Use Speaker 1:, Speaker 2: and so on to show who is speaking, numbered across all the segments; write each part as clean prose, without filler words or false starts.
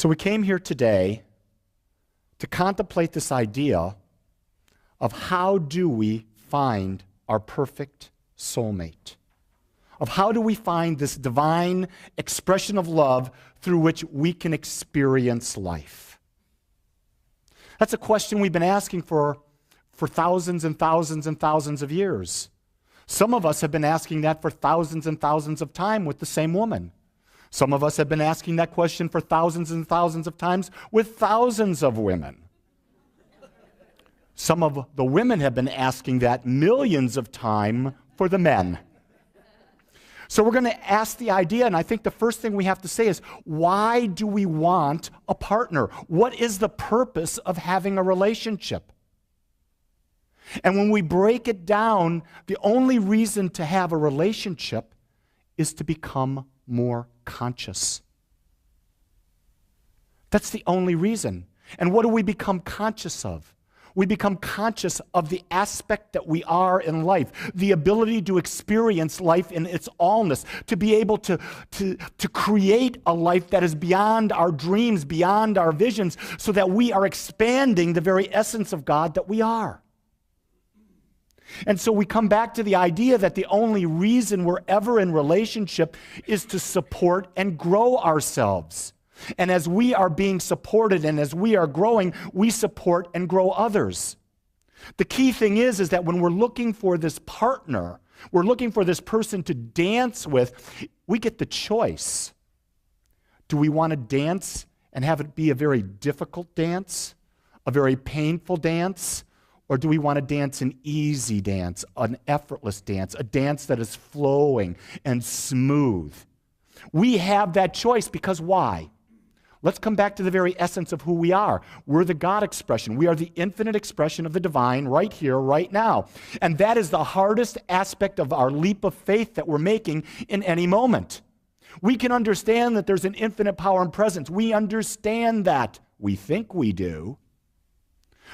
Speaker 1: So we came here today to contemplate this idea of how do we find our perfect soulmate, of how do we find this divine expression of love through which we can experience life. That's a question we've been asking for thousands and thousands and thousands of years. Some of us have been asking that for thousands and thousands of times with the same woman. Some of us have been asking that question for thousands and thousands of times with thousands of women. Some of the women have been asking that millions of times for the men. So we're going to ask the idea, and I think the first thing we have to say is, why do we want a partner? What is the purpose of having a relationship? And when we break it down, the only reason to have a relationship is to become more conscious. That's the only reason. And what do we become conscious of? We become conscious of the aspect that we are in life, the ability to experience life in its allness, to be able to create a life that is beyond our dreams, beyond our visions, so that we are expanding the very essence of God that we are. And so we come back to the idea that the only reason we're ever in relationship is to support and grow ourselves. And as we are being supported and as we are growing, we support and grow others. The key thing is that when we're looking for this partner, we're looking for this person to dance with, we get the choice. Do we want to dance and have it be a very difficult dance, a very painful dance? Or do we want to dance an easy dance, an effortless dance, a dance that is flowing and smooth? We have that choice because why? Let's come back to the very essence of who we are. We're the God expression. We are the infinite expression of the divine right here, right now. And that is the hardest aspect of our leap of faith that we're making in any moment. We can understand that there's an infinite power and presence. We understand that. We think we do.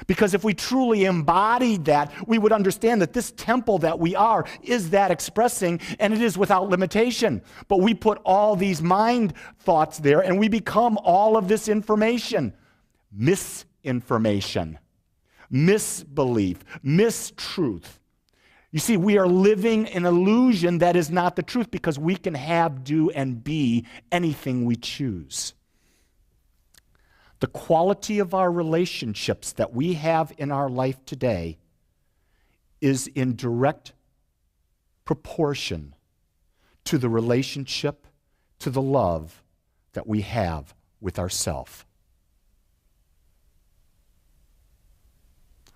Speaker 1: Because if we truly embodied that, we would understand that this temple that we are is that expressing, and it is without limitation. But we put all these mind thoughts there, and we become all of this information. Misinformation, misbelief, mistruth. You see, we are living an illusion that is not the truth because we can have, do, and be anything we choose. The quality of our relationships that we have in our life today is in direct proportion to the relationship, to the love that we have with ourselves.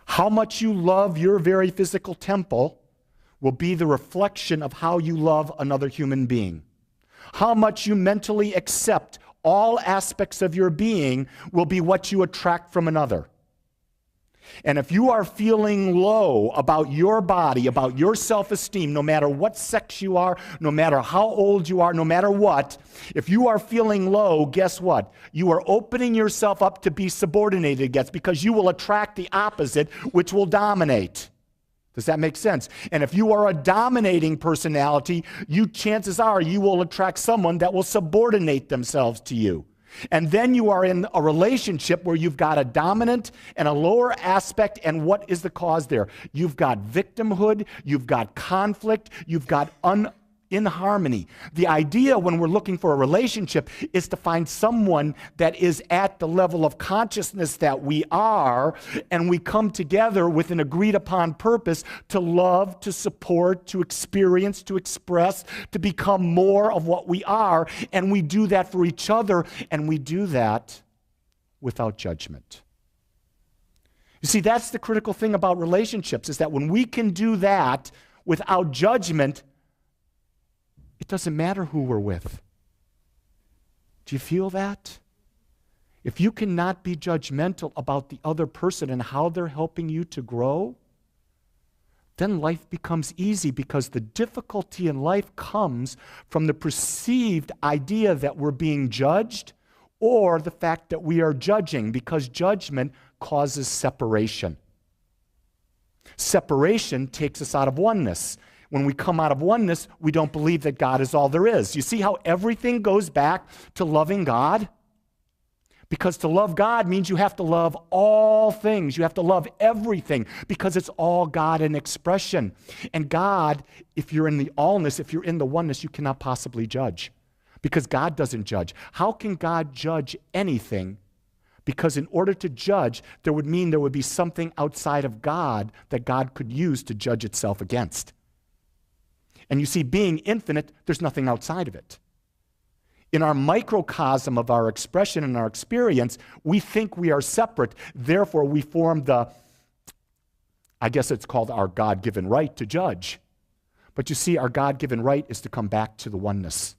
Speaker 1: How much you love your very physical temple will be the reflection of how you love another human being. How much you mentally accept all aspects of your being will be what you attract from another. And if you are feeling low about your body, about your self-esteem, no matter what sex you are, no matter how old you are, no matter what, if you are feeling low, guess what? You are opening yourself up to be subordinated against because you will attract the opposite, which will dominate. Does that make sense? And if you are a dominating personality, chances are you will attract someone that will subordinate themselves to you. And then you are in a relationship where you've got a dominant and a lower aspect, and what is the cause there? You've got victimhood, you've got conflict, you've got inharmony. The idea when we're looking for a relationship is to find someone that is at the level of consciousness that we are, and we come together with an agreed upon purpose to love, to support, to experience, to express, to become more of what we are, and we do that for each other, and we do that without judgment. You see, that's the critical thing about relationships, is that when we can do that without judgment, it doesn't matter who we're with. Do you feel that? If you cannot be judgmental about the other person and how they're helping you to grow, then life becomes easy, because the difficulty in life comes from the perceived idea that we're being judged, or the fact that we are judging, because judgment causes separation. Separation takes us out of oneness. When we come out of oneness, we don't believe that God is all there is. You see how everything goes back to loving God? Because to love God means you have to love all things. You have to love everything because it's all God in expression. And God, if you're in the allness, if you're in the oneness, you cannot possibly judge because God doesn't judge. How can God judge anything? Because in order to judge, there would mean there would be something outside of God that God could use to judge itself against. And you see, being infinite, there's nothing outside of it. In our microcosm of our expression and our experience, we think we are separate. Therefore, we form I guess it's called our God-given right to judge. But you see, our God-given right is to come back to the oneness.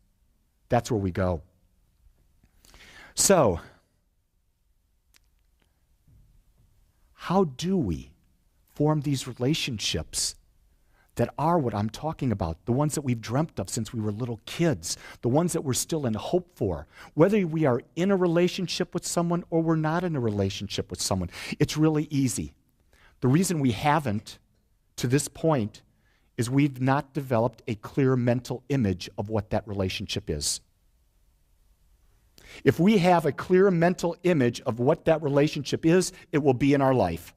Speaker 1: That's where we go. So, how do we form these relationships that are what I'm talking about, the ones that we've dreamt of since we were little kids, the ones that we're still in hope for, whether we are in a relationship with someone or we're not in a relationship with someone? It's really easy. The reason we haven't, to this point, is we've not developed a clear mental image of what that relationship is. If we have a clear mental image of what that relationship is, it will be in our life.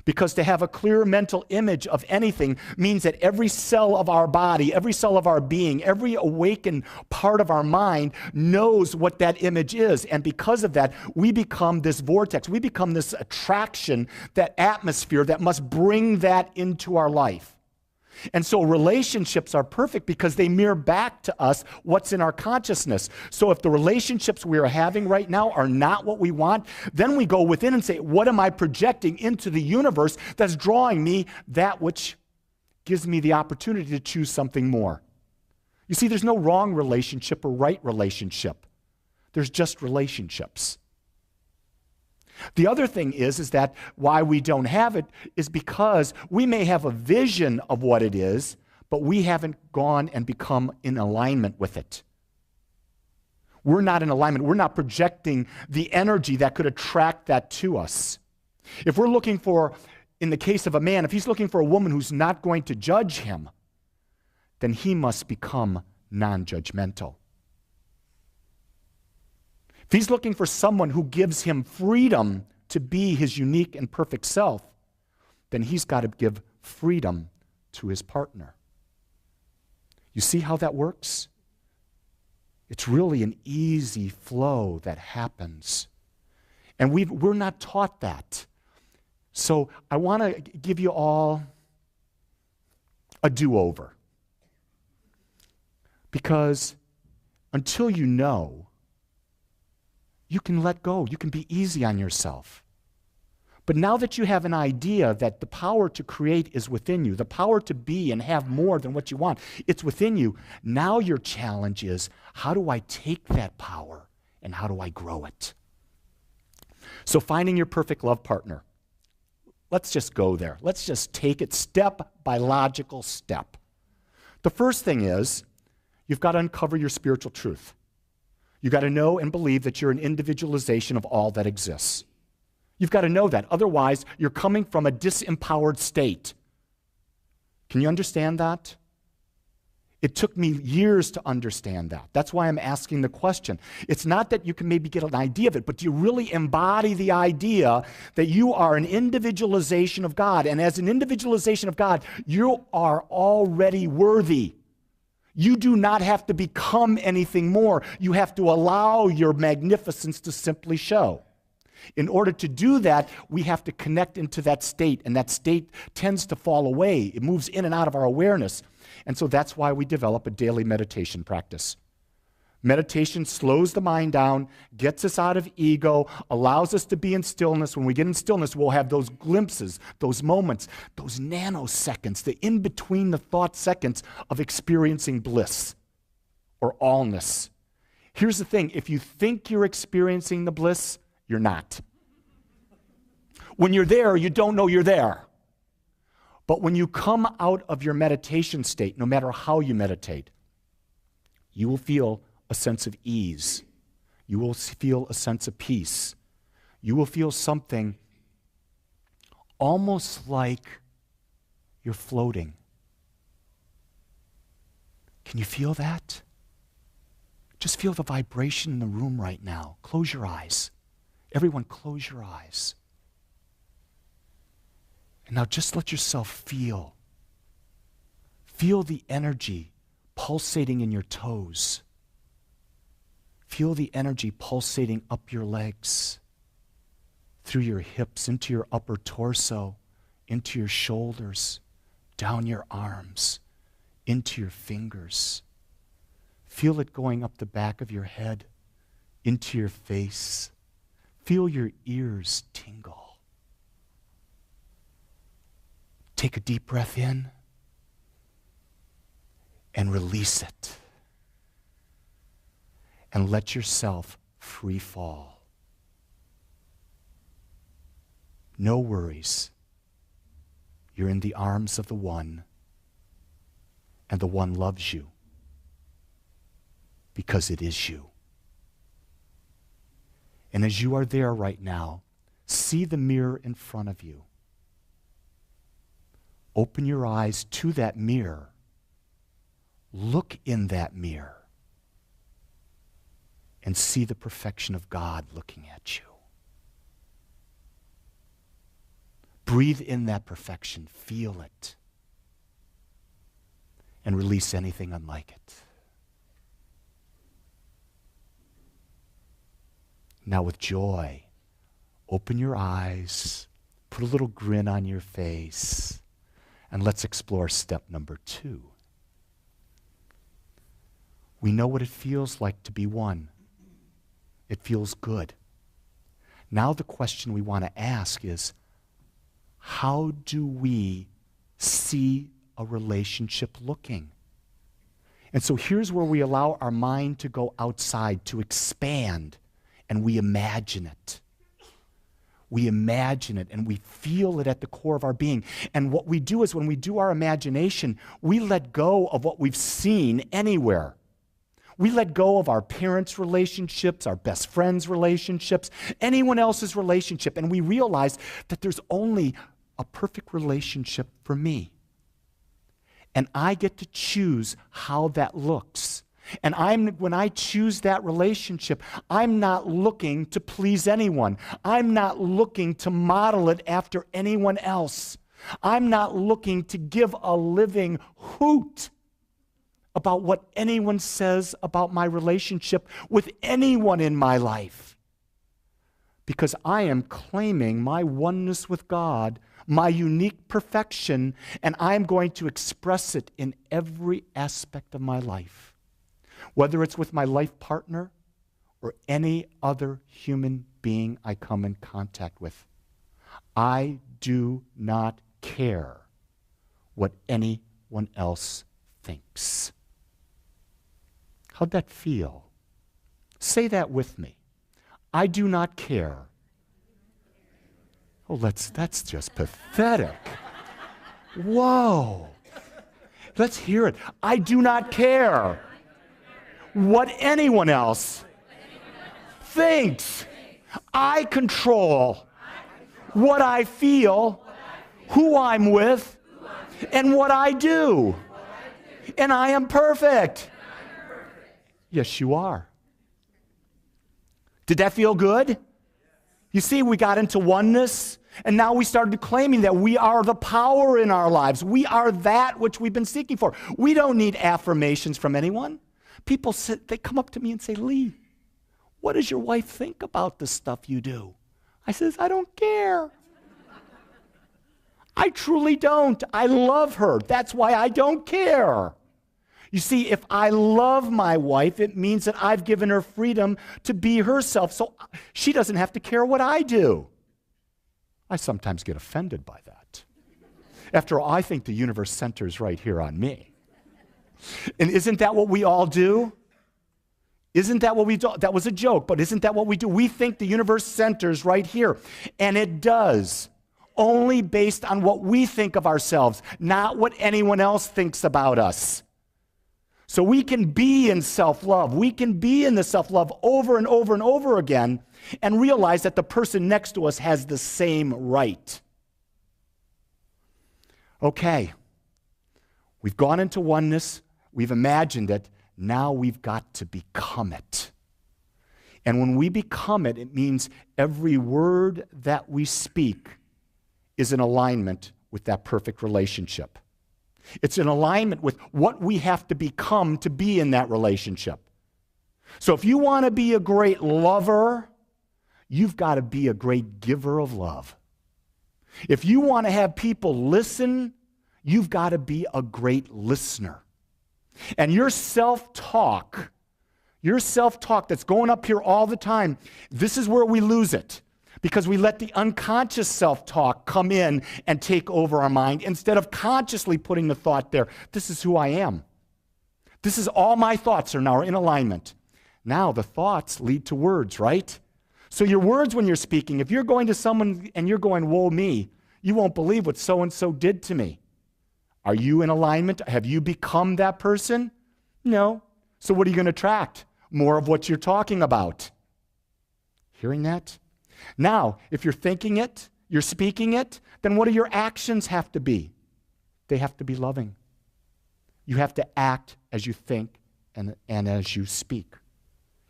Speaker 1: Because to have a clear mental image of anything means that every cell of our body, every cell of our being, every awakened part of our mind knows what that image is. And because of that, we become this vortex. We become this attraction, that atmosphere that must bring that into our life. And so relationships are perfect because they mirror back to us what's in our consciousness. So if the relationships we are having right now are not what we want, then we go within and say, what am I projecting into the universe that's drawing me that which gives me the opportunity to choose something more? You see, there's no wrong relationship or right relationship. There's just relationships. The other thing is that why we don't have it is because we may have a vision of what it is, but we haven't gone and become in alignment with it. We're not in alignment. We're not projecting the energy that could attract that to us. If we're looking for, in the case of a man, if he's looking for a woman who's not going to judge him, then he must become non-judgmental. If he's looking for someone who gives him freedom to be his unique and perfect self, then he's got to give freedom to his partner. You see how that works? It's really an easy flow that happens. And we're not taught that. So I want to give you all a do-over. Because until you know, you can let go. You can be easy on yourself. But now that you have an idea that the power to create is within you, the power to be and have more than what you want, it's within you. Now your challenge is, how do I take that power and how do I grow it? So finding your perfect love partner. Let's just go there. Let's just take it step by logical step. The first thing is, you've got to uncover your spiritual truth. You've got to know and believe that you're an individualization of all that exists. You've got to know that. Otherwise, you're coming from a disempowered state. Can you understand that? It took me years to understand that. That's why I'm asking the question. It's not that you can maybe get an idea of it, but do you really embody the idea that you are an individualization of God? And as an individualization of God, you are already worthy. You do not have to become anything more. You have to allow your magnificence to simply show. In order to do that, we have to connect into that state, and that state tends to fall away. It moves in and out of our awareness. And so that's why we develop a daily meditation practice. Meditation slows the mind down, gets us out of ego, allows us to be in stillness. When we get in stillness, we'll have those glimpses, those moments, those nanoseconds, the in-between the thought seconds of experiencing bliss or allness. Here's the thing, if you think you're experiencing the bliss, you're not. When you're there, you don't know you're there. But when you come out of your meditation state, no matter how you meditate, you will feel a sense of ease. You will feel a sense of peace. You will feel something almost like you're floating. Can you feel that? Just feel the vibration in the room right now. Close your eyes. Everyone, close your eyes. And now just let yourself feel. Feel the energy pulsating in your toes. Feel the energy pulsating up your legs, through your hips, into your upper torso, into your shoulders, down your arms, into your fingers. Feel it going up the back of your head, into your face. Feel your ears tingle. Take a deep breath in and release it. And let yourself free fall. No worries. You're in the arms of the One, and the One loves you because it is you. And as you are there right now, see the mirror in front of you. Open your eyes to that mirror. Look in that mirror and see the perfection of God looking at you. Breathe in that perfection. Feel it. And release anything unlike it. Now with joy, open your eyes, put a little grin on your face, and let's explore step number 2. We know what it feels like to be one. It feels good. Now the question we want to ask is, how do we see a relationship looking? And so here's where we allow our mind to go outside, to expand, and we imagine it. We imagine it and we feel it at the core of our being. And what we do is when we do our imagination, we let go of what we've seen anywhere. We let go of our parents' relationships, our best friends' relationships, anyone else's relationship, and we realize that there's only a perfect relationship for me. And I get to choose how that looks. And when I choose that relationship, I'm not looking to please anyone. I'm not looking to model it after anyone else. I'm not looking to give a living hoot about what anyone says about my relationship with anyone in my life. Because I am claiming my oneness with God, my unique perfection, and I'm going to express it in every aspect of my life. Whether it's with my life partner or any other human being I come in contact with. I do not care what anyone else thinks. How'd that feel? Say that with me. I do not care. Oh, that's just pathetic. Whoa. Let's hear it. I do not care what anyone else thinks. I control what I feel, who I'm with, and what I do. And I am perfect. Yes, you are. Did that feel good? You see, we got into oneness, and now we started claiming that we are the power in our lives. We are that which we've been seeking for. We don't need affirmations from anyone. People they come up to me and say, Lee, what does your wife think about the stuff you do? I says, I don't care. I truly don't. I love her. That's why I don't care. You see, if I love my wife, it means that I've given her freedom to be herself, so she doesn't have to care what I do. I sometimes get offended by that. After all, I think the universe centers right here on me. And isn't that what we all do? Isn't that what we do? That was a joke, but isn't that what we do? We think the universe centers right here, and it does, only based on what we think of ourselves, not what anyone else thinks about us. So we can be in self-love. We can be in the self-love over and over and over again and realize that the person next to us has the same right. Okay. We've gone into oneness. We've imagined it. now we've got to become it. And when we become it, it means every word that we speak is in alignment with that perfect relationship. It's in alignment with what we have to become to be in that relationship. So if you want to be a great lover, you've got to be a great giver of love. If you want to have people listen, you've got to be a great listener. And your self-talk that's going up here all the time, this is where we lose it. Because we let the unconscious self-talk come in and take over our mind instead of consciously putting the thought there, this is who I am. This is all my thoughts are now in alignment. Now the thoughts lead to words, right? So your words when you're speaking, if you're going to someone and you're going, woe me, you won't believe what so-and-so did to me. Are you in alignment? Have you become that person? No. So what are you going to attract? More of what you're talking about. Hearing that? Now, if you're thinking it, you're speaking it, then what do your actions have to be? They have to be loving. You have to act as you think and as you speak.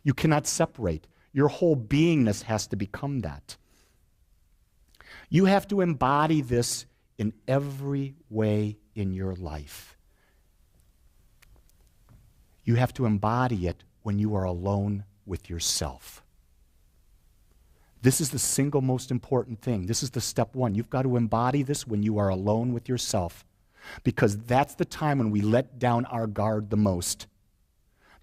Speaker 1: You cannot separate. Your whole beingness has to become that. You have to embody this in every way in your life. You have to embody it when you are alone with yourself. This is the single most important thing. This is the step one. You've got to embody this when you are alone with yourself, because that's the time when we let down our guard the most.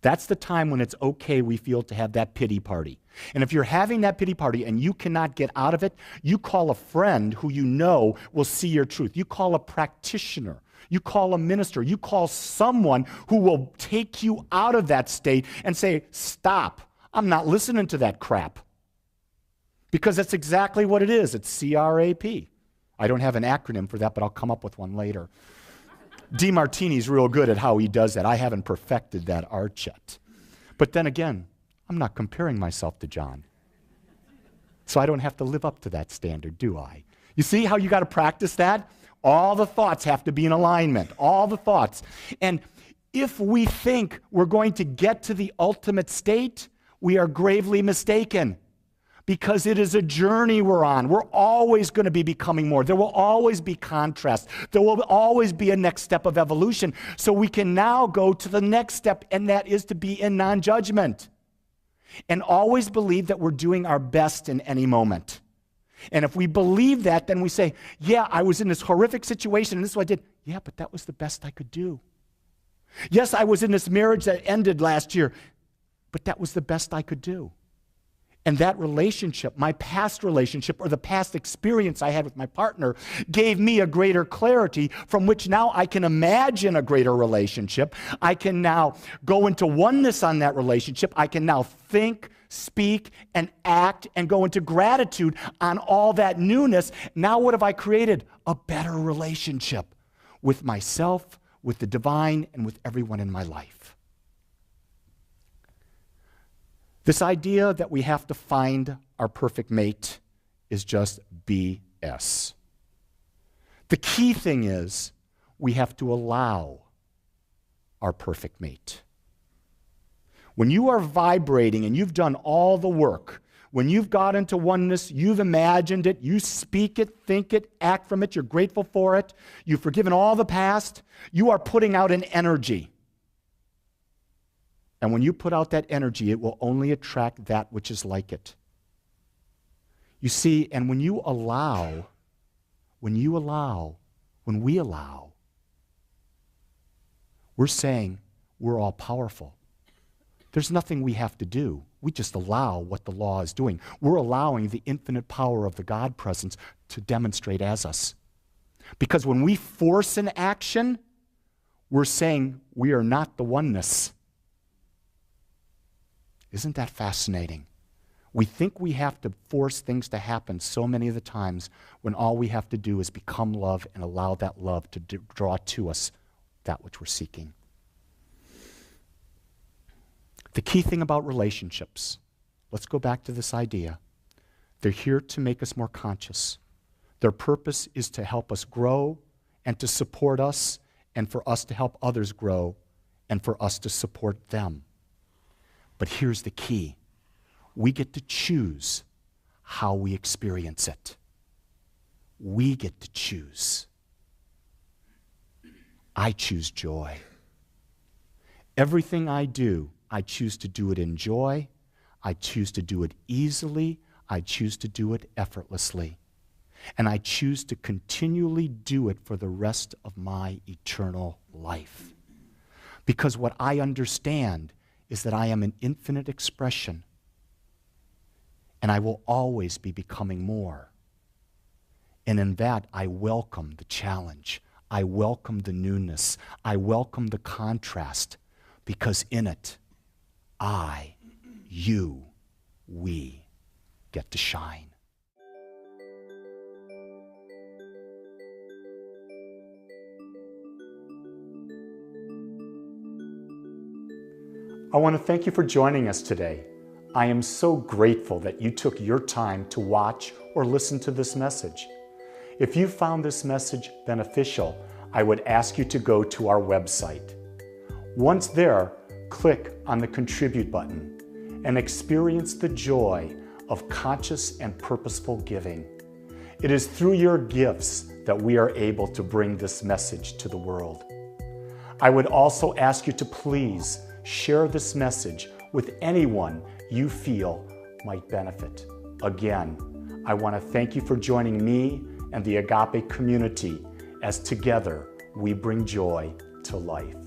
Speaker 1: That's the time when it's okay, we feel, to have that pity party. And if you're having that pity party and you cannot get out of it, you call a friend who you know will see your truth. You call a practitioner. You call a minister. You call someone who will take you out of that state and say, stop, I'm not listening to that crap. Because that's exactly what it is. It's CRAP. I don't have an acronym for that, but I'll come up with one later. DeMartini's real good at how he does that. I haven't perfected that art yet. But then again, I'm not comparing myself to John. So I don't have to live up to that standard, do I? You see how you got to practice that? All the thoughts have to be in alignment. All the thoughts. And if we think we're going to get to the ultimate state, we are gravely mistaken. Because it is a journey we're on. We're always going to be becoming more. There will always be contrast. There will always be a next step of evolution. So we can now go to the next step, and that is to be in non-judgment. And always believe that we're doing our best in any moment. And if we believe that, then we say, yeah, I was in this horrific situation, and this is what I did. Yeah, but that was the best I could do. Yes, I was in this marriage that ended last year, but that was the best I could do. And that relationship, my past relationship or the past experience I had with my partner, gave me a greater clarity from which now I can imagine a greater relationship. I can now go into oneness on that relationship. I can now think, speak, and act and go into gratitude on all that newness. Now what have I created? A better relationship with myself, with the divine, and with everyone in my life. This idea that we have to find our perfect mate is just BS. The key thing is we have to allow our perfect mate. When you are vibrating and you've done all the work, when you've got into oneness, you've imagined it, you speak it, think it, act from it, you're grateful for it, you've forgiven all the past, you are putting out an energy. And when you put out that energy, it will only attract that which is like it. You see, and when we allow, we're saying we're all powerful. There's nothing we have to do. We just allow what the law is doing. We're allowing the infinite power of the God presence to demonstrate as us. Because when we force an action, we're saying we are not the oneness. Isn't that fascinating? We think we have to force things to happen so many of the times when all we have to do is become love and allow that love to draw to us that which we're seeking. The key thing about relationships, let's go back to this idea. They're here to make us more conscious. Their purpose is to help us grow and to support us and for us to help others grow and for us to support them. But here's the key. We get to choose how we experience it. We get to choose. I choose joy. Everything I do, I choose to do it in joy. I choose to do it easily. I choose to do it effortlessly. And I choose to continually do it for the rest of my eternal life. Because what I understand is that I am an infinite expression, and I will always be becoming more. And in that, I welcome the challenge. I welcome the newness. I welcome the contrast, because in it, I, you, we get to shine. I want to thank you for joining us today. I am so grateful that you took your time to watch or listen to this message. If you found this message beneficial, I would ask you to go to our website. Once there, click on the Contribute button and experience the joy of conscious and purposeful giving. It is through your gifts that we are able to bring this message to the world. I would also ask you to please share this message with anyone you feel might benefit. Again, I want to thank you for joining me and the Agape community as together we bring joy to life.